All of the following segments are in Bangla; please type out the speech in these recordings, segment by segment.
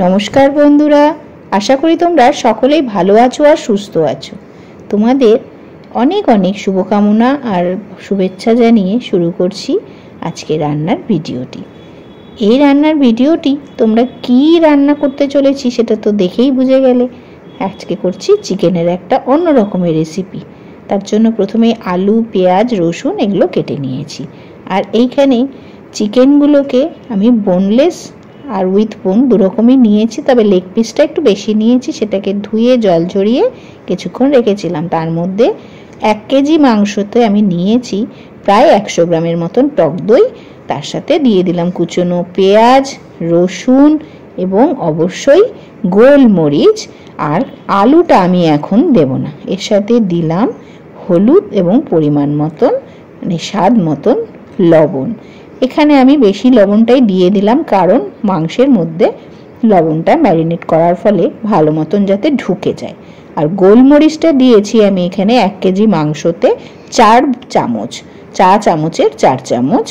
নমস্কার বন্ধুরা, আশা করি তোমরা সকলেই ভালো আছো আর সুস্থ আছো। তোমাদের অনেক অনেক শুভকামনা আর শুভেচ্ছা জানিয়ে শুরু করছি আজকে রান্নার ভিডিওটি। এই রান্নার ভিডিওটি তোমরা কি রান্না করতে চলেছি সেটা তো দেখেই বুঝে গেলে। আজকে করছি চিকেনের একটা অন্য রকমের রেসিপি। তার জন্য প্রথমে আলু, পেঁয়াজ, রসুন এগুলো কেটে নিয়েছি। আর এইখানে চিকেনগুলোকে আমি বোনলেস আর উইথ বোন দু রকমই নিয়েছি, তবে লেগ পিসটা একটু বেশি নিয়েছি। সেটাকে ধুয়ে জল ঝরিয়ে কিছুক্ষণ রেখেছিলাম। তার মধ্যে 1 কেজি মাংসতে আমি নিয়েছি প্রায় 100 গ্রামের মতন টক দই। তার সাথে দিয়ে দিলাম কুচনো পেঁয়াজ, রসুন এবং অবশ্যই গোলমরিচ। আর আলুটা আমি এখন দেব না। এর সাথে দিলাম হলুদ এবং পরিমাণ মতন মানে স্বাদ মতন লবণ। এখানে আমি বেশি লবণটাই দিয়ে দিলাম, কারণ মাংসের মধ্যে লবণটা ম্যারিনেট করার ফলে ভালো মতন যাতে ঢুকে যায়। আর গোলমরিচটা দিয়েছি আমি এখানে 1 কেজি মাংসতে 4 চামচ, চা চামচের 4 চামচ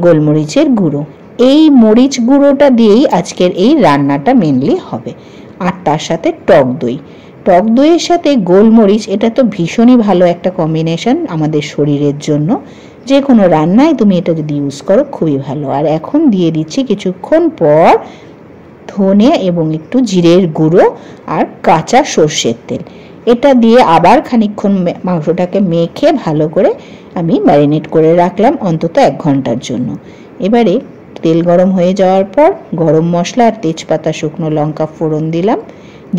গোলমরিচের গুঁড়ো। এই মরিচ গুঁড়োটা দিয়েই আজকের এই রান্নাটা মেনলি হবে। আর তার সাথে টক দই। টক দইয়ের সাথে গোলমরিচ, এটা তো ভীষণই ভালো একটা কম্বিনেশন আমাদের শরীরের জন্য। যে কোনো রান্নায় তুমি এটা যদি ইউজ করো খুবই ভালো। আর এখন দিয়ে দিচ্ছি কিছুক্ষণ পর ধনে এবং একটু জিরের গুঁড়ো আর কাঁচা সর্ষের তেল। এটা দিয়ে আবার খানিকক্ষণ মাংসটাকে মেখে ভালো করে আমি ম্যারিনেট করে রাখলাম অন্তত 1 ঘন্টার জন্য। এবারে তেল গরম হয়ে যাওয়ার পর গরম মশলা আর তেজপাতা, শুকনো লঙ্কা ফোড়ন দিলাম।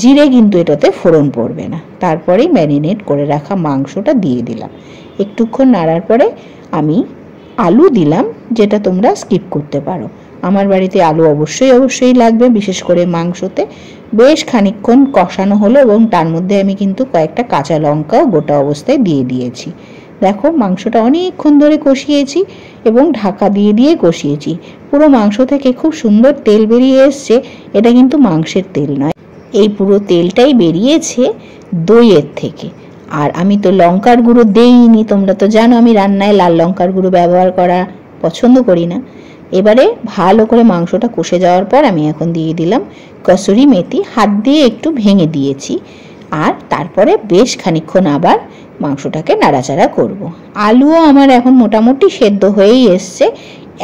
জিরে কিন্তু এটাতে ফোড়ন পড়বে না। তারপরেই ম্যারিনেট করে রাখা মাংসটা দিয়ে দিলাম। একটুক্ষণ নাড়ার পরে আমি আলু দিলাম, যেটা তোমরা স্কিপ করতে পারো। আমার বাড়িতে আলু অবশ্যই লাগবে, বিশেষ করে মাংসতে। বেশ খানিকক্ষণ কষানো হলো এবং তার মধ্যে আমি কিন্তু কয়েকটা কাঁচা লঙ্কাও গোটা অবস্থায় দিয়ে দিয়েছি। দেখো, মাংসটা অনেকক্ষণ ধরে কষিয়েছি এবং ঢাকা দিয়ে দিয়ে কষিয়েছি। পুরো মাংস থেকে খুব সুন্দর তেল বেরিয়ে এসছে। এটা কিন্তু মাংসের তেল নয়, এই পুরো তেলটাই বেরিয়েছে দইয়ের থেকে। আর আমি তো লঙ্কার গুঁড়ো দেইনি, তোমরা তো জানো আমি রান্নায় লাল লঙ্কার গুঁড়ো ব্যবহার করা পছন্দ করি না। এবারে ভালো করে মাংসটা কষে যাওয়ার পর আমি এখন দিয়ে দিলাম কসুরি মেথি। হাত দিয়ে একটু ভেঙে দিয়েছি। আর তারপরে বেশ খানিকক্ষণ আবার মাংসটাকে নাড়াচাড়া করব। আলুও আমার এখন মোটামুটি সেদ্ধ হয়েই এসছে।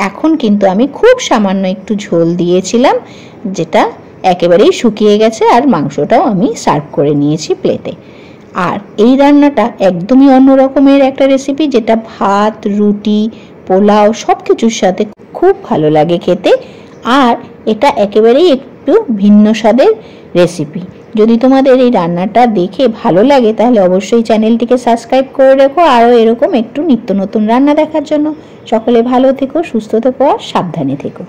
এখন কিন্তু আমি খুব সামান্য একটু ঝোল দিয়েছিলাম, যেটা একেবারেই শুকিয়ে গেছে। আর মাংসটাও আমি সার্ভ করে নিয়েছি প্লেটে। আর এই রান্নাটা একদমই অন্য রকমের একটা রেসিপি, যেটা ভাত, রুটি, পোলাও সব কিছুর সাথে খুব ভালো লাগে খেতে। আর এটা একেবারেই একটু ভিন্ন স্বাদের রেসিপি। যদি তোমাদের এই রান্নাটা দেখে ভালো লাগে তাহলে অবশ্যই চ্যানেলটিকে সাবস্ক্রাইব করে রেখো, আরও এরকম একটু নিত্য নতুন রান্না দেখার জন্য। সকলে ভালো থেকো, সুস্থ থেকো আর সাবধানে থেকো।